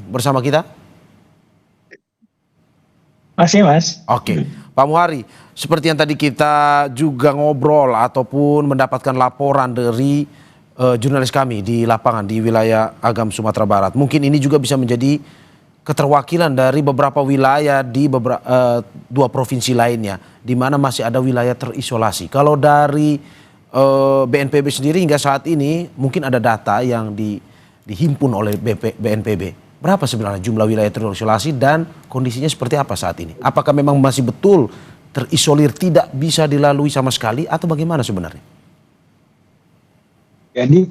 bersama kita? Masih, Mas. Oke, Pak Muhari, seperti yang tadi kita juga ngobrol ataupun mendapatkan laporan dari jurnalis kami di lapangan di wilayah Agam Sumatera Barat. Mungkin ini juga bisa menjadi keterwakilan dari beberapa wilayah di dua provinsi lainnya, di mana masih ada wilayah terisolasi. Kalau dari BNPB sendiri hingga saat ini mungkin ada data yang dihimpun oleh BNPB. Berapa sebenarnya jumlah wilayah terisolasi dan kondisinya seperti apa saat ini? Apakah memang masih betul terisolir tidak bisa dilalui sama sekali atau bagaimana sebenarnya? Jadi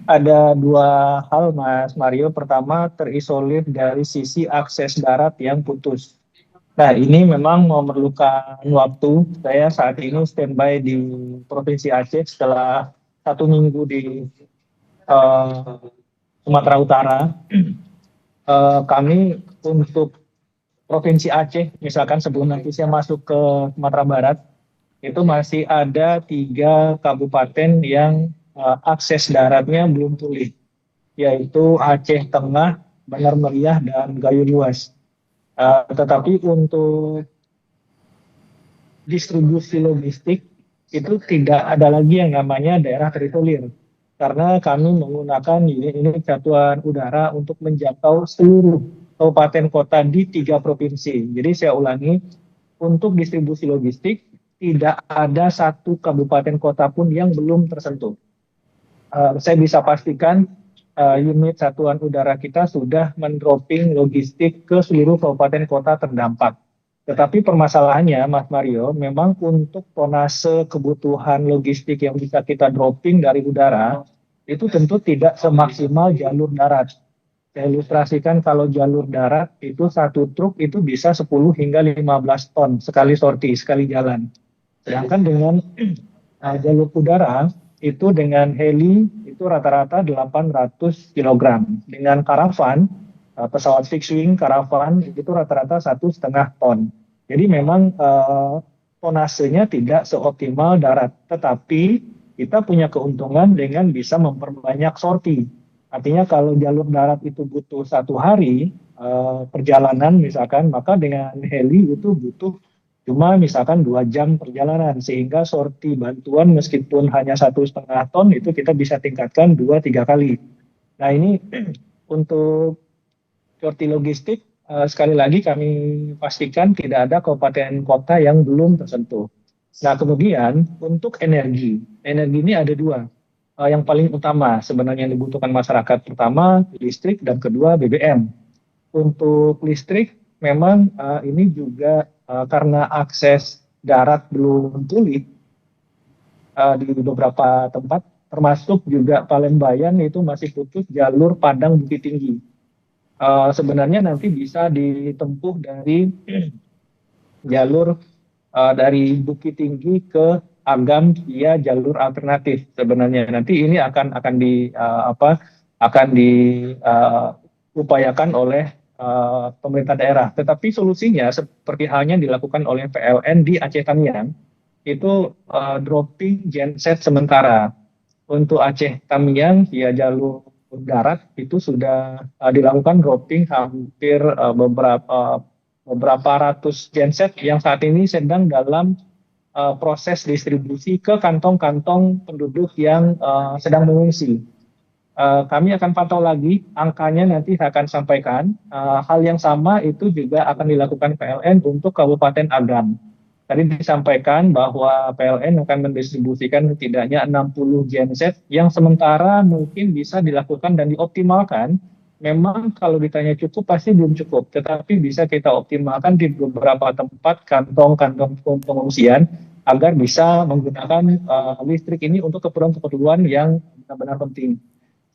ada dua hal, Mas Mario. Pertama, terisolir dari sisi akses darat yang putus. Nah, ini memang memerlukan waktu. Saya saat ini standby di Provinsi Aceh setelah 1 minggu di Sumatera Utara. Kami untuk Provinsi Aceh, misalkan sebelum nanti saya masuk ke Sumatera Barat, itu masih ada 3 kabupaten yang akses daratnya belum pulih, yaitu Aceh Tengah, Benar Meriah, dan Gayo Luas. Tetapi untuk distribusi logistik itu tidak ada lagi yang namanya daerah terisolir, karena kami menggunakan unit satuan udara untuk menjangkau seluruh kabupaten kota di 3 provinsi. Jadi saya ulangi, untuk distribusi logistik tidak ada satu kabupaten kota pun yang belum tersentuh. Saya bisa pastikan unit satuan udara kita sudah mendropping logistik ke seluruh kabupaten kota terdampak. Tetapi permasalahannya, Mas Mario, memang untuk tonase kebutuhan logistik yang bisa kita dropping dari udara, itu tentu tidak semaksimal jalur darat. Saya ilustrasikan, kalau jalur darat itu satu truk itu bisa 10 hingga 15 ton sekali sorti, sekali jalan. Sedangkan dengan jalur udara, itu dengan heli itu rata-rata 800 kg. Dengan karavan, pesawat fixed wing karavan itu rata-rata 1,5 ton. Jadi memang tonasenya tidak seoptimal darat, tetapi kita punya keuntungan dengan bisa memperbanyak sorti. Artinya kalau jalur darat itu butuh 1 hari perjalanan misalkan, maka dengan heli itu butuh cuma misalkan 2 jam perjalanan, sehingga sorti bantuan meskipun hanya 1,5 ton itu kita bisa tingkatkan 2-3 kali. Nah ini untuk sorti logistik, sekali lagi kami pastikan tidak ada kabupaten kota yang belum tersentuh. Nah kemudian untuk energi ini ada dua. Yang paling utama sebenarnya yang dibutuhkan masyarakat, pertama listrik dan kedua BBM. Untuk listrik memang ini juga karena akses darat belum pulih di beberapa tempat, termasuk juga Palembayan itu masih putus jalur Padang Bukit Tinggi. Sebenarnya nanti bisa ditempuh dari jalur dari Bukit Tinggi ke Agam via jalur alternatif. Sebenarnya nanti ini akan diupayakan oleh pemerintah daerah. Tetapi solusinya seperti halnya dilakukan oleh PLN di Aceh Tamiang, itu dropping genset sementara. Untuk Aceh Tamiang via jalur darat itu sudah dilakukan dropping hampir beberapa ratus genset yang saat ini sedang dalam proses distribusi ke kantong-kantong penduduk yang sedang mengungsi. Kami akan pantau lagi angkanya, nanti akan sampaikan. Hal yang sama itu juga akan dilakukan PLN untuk Kabupaten Agam. Tadi disampaikan bahwa PLN akan mendistribusikan setidaknya 60 genset yang sementara mungkin bisa dilakukan dan dioptimalkan. Memang kalau ditanya cukup pasti belum cukup, tetapi bisa kita optimalkan di beberapa tempat kantong-kantong pengungsian agar bisa menggunakan listrik ini untuk keperluan-keperluan yang benar-benar penting.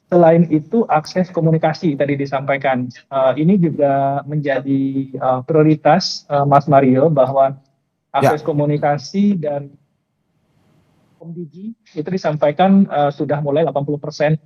Selain itu, akses komunikasi tadi disampaikan. Ini juga menjadi prioritas, Mas Mario, bahwa akses komunikasi dan Komdigi itu disampaikan sudah mulai 80%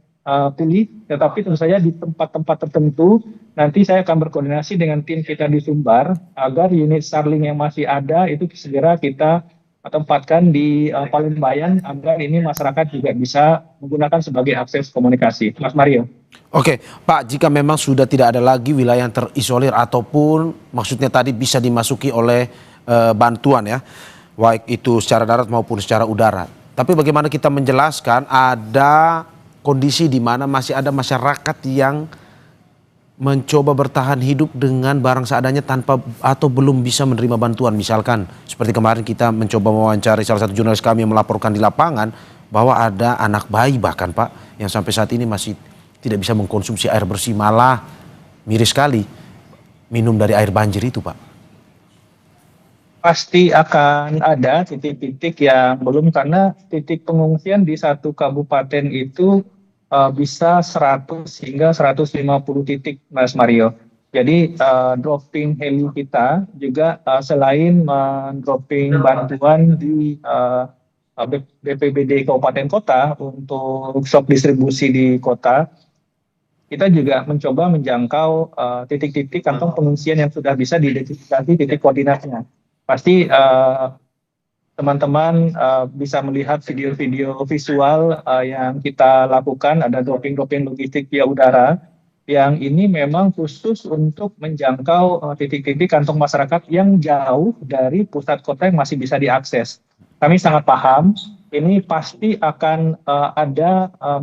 pulih, tetapi tentu saja di tempat-tempat tertentu nanti saya akan berkoordinasi dengan tim kita di Sumbar agar unit Starlink yang masih ada itu segera kita tempatkan di Palembayan agar ini masyarakat juga bisa menggunakan sebagai akses komunikasi. Mas Mario. Oke, Pak, jika memang sudah tidak ada lagi wilayah yang terisolir ataupun maksudnya tadi bisa dimasuki oleh bantuan ya, baik itu secara darat maupun secara udara. Tapi bagaimana kita menjelaskan ada kondisi di mana masih ada masyarakat yang mencoba bertahan hidup dengan barang seadanya tanpa atau belum bisa menerima bantuan. Misalkan seperti kemarin kita mencoba mewawancari salah satu jurnalis kami yang melaporkan di lapangan bahwa ada anak bayi bahkan Pak yang sampai saat ini masih tidak bisa mengkonsumsi air bersih, malah miris sekali minum dari air banjir itu Pak. Pasti akan ada titik-titik yang belum, karena titik pengungsian di satu kabupaten itu bisa 100 hingga 150 titik, Mas Mario. Jadi dropping heli kita juga selain mendropping bantuan di BPBD kabupaten kota untuk shop distribusi di kota, kita juga mencoba menjangkau titik-titik kantong pengungsian yang sudah bisa diidentifikasi titik koordinatnya. Pasti teman-teman bisa melihat video-video visual yang kita lakukan, ada dropping-dropping logistik via udara, yang ini memang khusus untuk menjangkau titik-titik kantong masyarakat yang jauh dari pusat kota yang masih bisa diakses. Kami sangat paham, ini pasti akan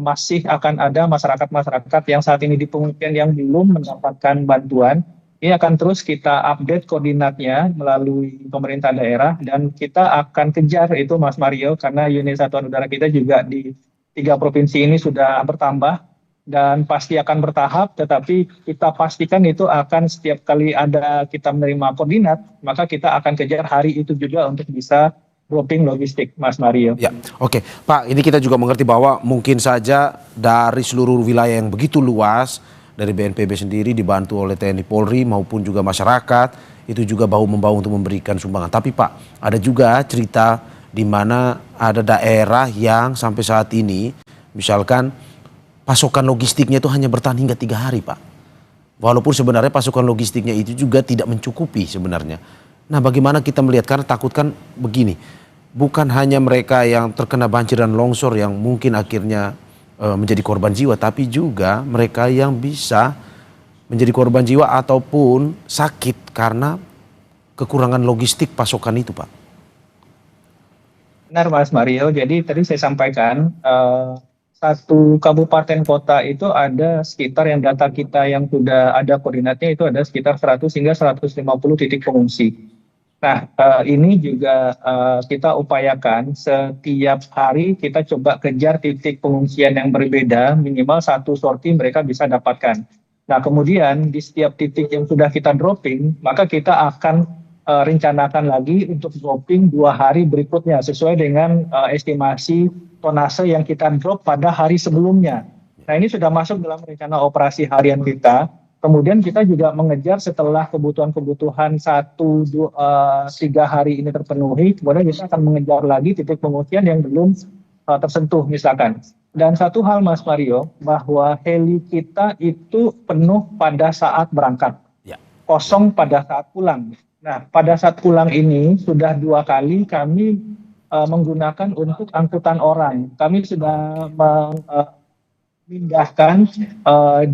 masih akan ada masyarakat-masyarakat yang saat ini di pengungsian yang belum mendapatkan bantuan. Ini akan terus kita update koordinatnya melalui pemerintah daerah, dan kita akan kejar itu Mas Mario, karena unit satuan udara kita juga di 3 provinsi ini sudah bertambah dan pasti akan bertahap, tetapi kita pastikan itu akan setiap kali ada kita menerima koordinat, maka kita akan kejar hari itu juga untuk bisa dropping logistik, Mas Mario. Ya, oke. Pak, ini kita juga mengerti bahwa mungkin saja dari seluruh wilayah yang begitu luas, dari BNPB sendiri dibantu oleh TNI Polri maupun juga masyarakat, itu juga bahu-membahu untuk memberikan sumbangan. Tapi Pak, ada juga cerita di mana ada daerah yang sampai saat ini, misalkan pasokan logistiknya itu hanya bertahan hingga 3 hari Pak. Walaupun sebenarnya pasokan logistiknya itu juga tidak mencukupi sebenarnya. Nah bagaimana kita melihat, karena takut kan begini, bukan hanya mereka yang terkena banjir dan longsor yang mungkin akhirnya menjadi korban jiwa, tapi juga mereka yang bisa menjadi korban jiwa ataupun sakit karena kekurangan logistik pasokan itu Pak. Benar Mas Mario, jadi tadi saya sampaikan satu kabupaten kota itu ada sekitar, yang data kita yang sudah ada koordinatnya itu ada sekitar 100 hingga 150 titik pengungsi. Nah, ini juga kita upayakan setiap hari kita coba kejar titik pengungsian yang berbeda, minimal 1 sorti mereka bisa dapatkan. Nah, kemudian di setiap titik yang sudah kita dropping, maka kita akan rencanakan lagi untuk dropping 2 hari berikutnya sesuai dengan estimasi tonase yang kita drop pada hari sebelumnya. Nah, ini sudah masuk dalam rencana operasi harian kita. Kemudian kita juga mengejar setelah kebutuhan-kebutuhan 1-3 hari ini terpenuhi, kemudian kita akan mengejar lagi titik pengungsian yang belum tersentuh misalkan. Dan satu hal Mas Mario, bahwa heli kita itu penuh pada saat berangkat, kosong pada saat pulang. Nah, pada saat pulang ini sudah 2 kali kami menggunakan untuk angkutan orang. Kami sudah memindahkan 2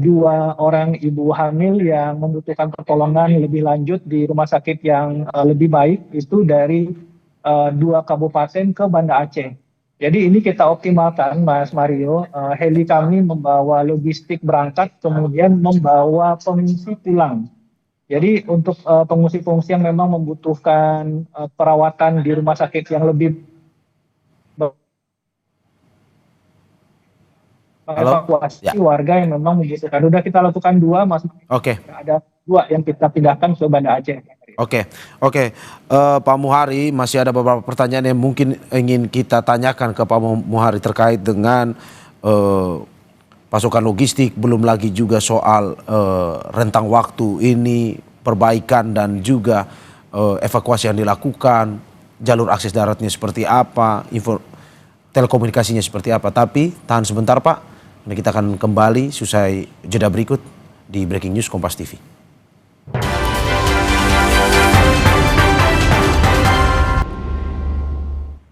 orang ibu hamil yang membutuhkan pertolongan lebih lanjut di rumah sakit yang lebih baik, itu dari 2 kabupaten ke Banda Aceh. Jadi ini kita optimalkan Mas Mario, heli kami membawa logistik berangkat, kemudian membawa pengungsi pulang. Jadi untuk pengungsi-pengungsi yang memang membutuhkan perawatan di rumah sakit yang lebih evakuasi warga yang memang membutuhkan. Sudah kita lakukan 2, Mas. Oke. Ada 2 yang kita pindahkan ke Banda Aceh. Oke. Pak Muhari, masih ada beberapa pertanyaan yang mungkin ingin kita tanyakan ke Pak Muhari terkait dengan pasokan logistik, belum lagi juga soal rentang waktu ini, perbaikan dan juga evakuasi yang dilakukan, jalur akses daratnya seperti apa, telekomunikasinya seperti apa. Tapi tahan sebentar Pak, ini kita akan kembali usai jeda berikut di Breaking News Kompas TV.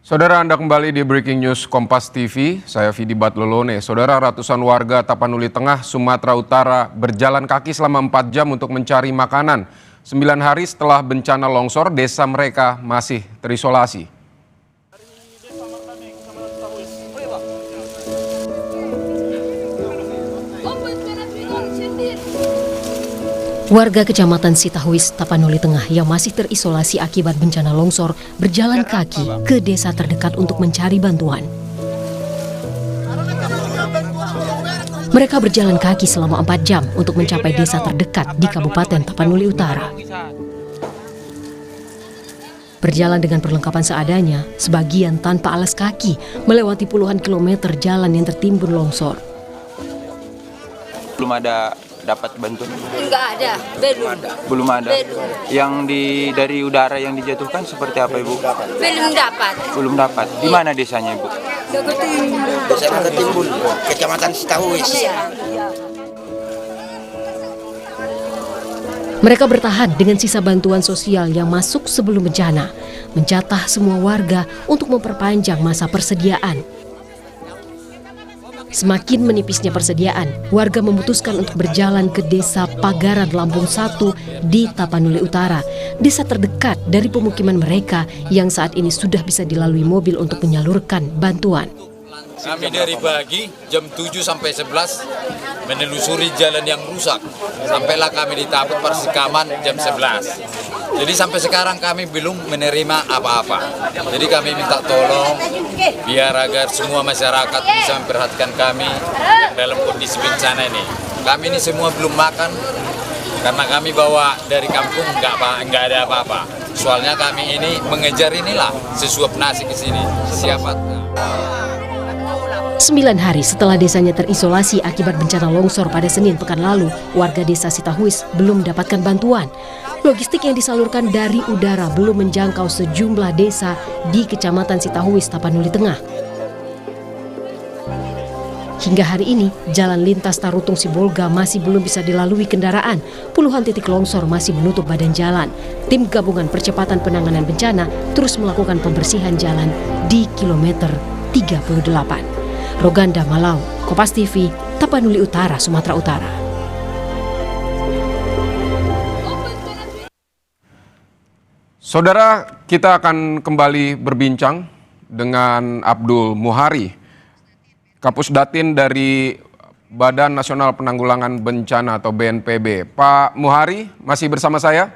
Saudara, Anda kembali di Breaking News Kompas TV, saya Vidi Batlolone. Saudara, ratusan warga Tapanuli Tengah, Sumatera Utara berjalan kaki selama 4 jam untuk mencari makanan. 9 hari setelah bencana longsor, desa mereka masih terisolasi. Warga Kecamatan Sitahuis, Tapanuli Tengah yang masih terisolasi akibat bencana longsor berjalan kaki ke desa terdekat untuk mencari bantuan. Mereka berjalan kaki selama 4 jam untuk mencapai desa terdekat di Kabupaten Tapanuli Utara. Berjalan dengan perlengkapan seadanya, sebagian tanpa alas kaki, melewati puluhan kilometer jalan yang tertimbun longsor. Belum ada dapat bantuan? Enggak ada, belum. Belum ada. Belum. Yang dari udara yang dijatuhkan seperti apa, Ibu? Belum dapat. Belum dapat. Di mana desanya, Ibu? Desa Ketimbun, Kecamatan Sitahuis. Mereka bertahan dengan sisa bantuan sosial yang masuk sebelum bencana, menjatah semua warga untuk memperpanjang masa persediaan. Semakin menipisnya persediaan, warga memutuskan untuk berjalan ke desa Pagaran Lampung 1 di Tapanuli Utara, desa terdekat dari pemukiman mereka yang saat ini sudah bisa dilalui mobil untuk menyalurkan bantuan. Kami dari pagi jam 7 sampai 11 menelusuri jalan yang rusak. Sampailah kami di Taput Persikaman jam 11. Jadi sampai sekarang kami belum menerima apa-apa. Jadi kami minta tolong biar agar semua masyarakat bisa memperhatikan kami dalam kondisi bencana ini. Kami ini semua belum makan karena kami bawa dari kampung nggak ada apa-apa. Soalnya kami ini mengejar inilah sesuap nasi ke sini. Siapa? 9 hari setelah desanya terisolasi akibat bencana longsor pada Senin pekan lalu, warga desa Sitahuis belum mendapatkan bantuan. Logistik yang disalurkan dari udara belum menjangkau sejumlah desa di Kecamatan Sitahuis, Tapanuli Tengah. Hingga hari ini, jalan lintas Tarutung Sibolga masih belum bisa dilalui kendaraan. Puluhan titik longsor masih menutup badan jalan. Tim Gabungan Percepatan Penanganan Bencana terus melakukan pembersihan jalan di kilometer 38. Roganda Malau, Kompas TV, Tapanuli Utara, Sumatera Utara. Saudara, kita akan kembali berbincang dengan Abdul Muhari, Kapusdatin dari Badan Nasional Penanggulangan Bencana atau BNPB. Pak Muhari, masih bersama saya?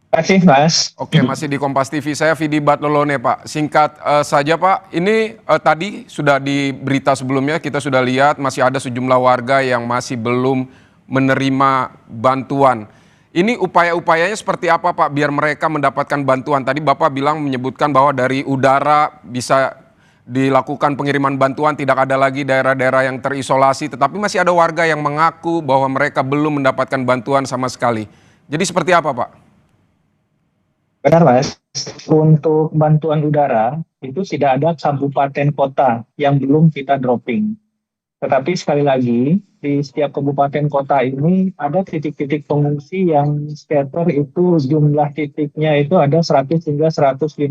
Terima kasih, Mas. Oke, masih di Kompas TV. Saya Vidi Batlolone, Pak. Singkat saja, Pak. Ini tadi sudah di berita sebelumnya kita sudah lihat masih ada sejumlah warga yang masih belum menerima bantuan. Ini upaya-upayanya seperti apa, Pak, biar mereka mendapatkan bantuan? Tadi Bapak bilang menyebutkan bahwa dari udara bisa dilakukan pengiriman bantuan, tidak ada lagi daerah-daerah yang terisolasi, tetapi masih ada warga yang mengaku bahwa mereka belum mendapatkan bantuan sama sekali. Jadi seperti apa, Pak? Benar, Mas. Untuk bantuan udara, itu tidak ada kabupaten kota yang belum kita dropping. Tetapi sekali lagi, di setiap kabupaten kota ini ada titik-titik pengungsi yang scatter itu jumlah titiknya itu ada 100 hingga 150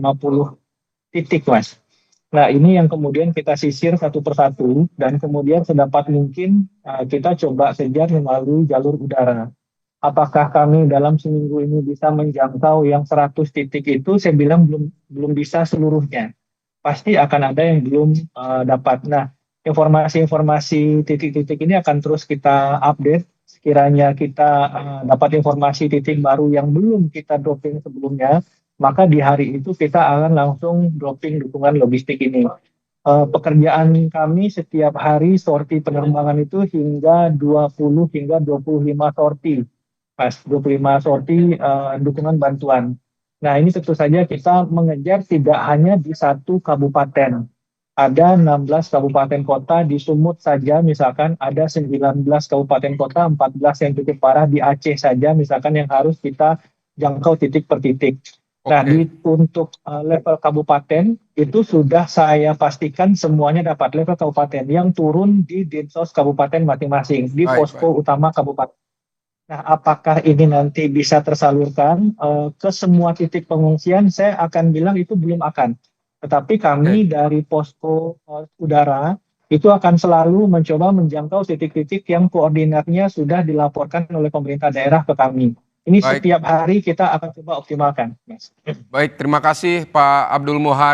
titik, Mas. Nah, ini yang kemudian kita sisir satu persatu dan kemudian sedapat mungkin kita coba kejar melalui jalur udara. Apakah kami dalam seminggu ini bisa menjangkau yang 100 titik itu? Saya bilang belum bisa seluruhnya. Pasti akan ada yang belum dapat. Nah, informasi-informasi titik-titik ini akan terus kita update. Sekiranya kita dapat informasi titik baru yang belum kita dropping sebelumnya, maka di hari itu kita akan langsung dropping dukungan logistik ini. Pekerjaan kami setiap hari sorti penerbangan itu hingga 20 hingga 25 sorti. Pas 25 sorti dukungan bantuan. Nah, ini tentu saja kita mengejar tidak hanya di satu kabupaten. Ada 16 kabupaten kota di Sumut saja, misalkan ada 19 kabupaten kota, 14 yang titik parah di Aceh saja, misalkan yang harus kita jangkau titik per titik. Nah, untuk level kabupaten itu sudah saya pastikan semuanya dapat level kabupaten yang turun di Dinsos kabupaten masing-masing, di posko utama kabupaten. Nah, apakah ini nanti bisa tersalurkan ke semua titik pengungsian? Saya akan bilang itu belum akan. Tetapi kami dari posko udara itu akan selalu mencoba menjangkau titik-titik yang koordinatnya sudah dilaporkan oleh pemerintah daerah ke kami. Ini Baik. setiap hari kita akan coba optimalkan, Mas. Baik, terima kasih Pak Abdul Muhari.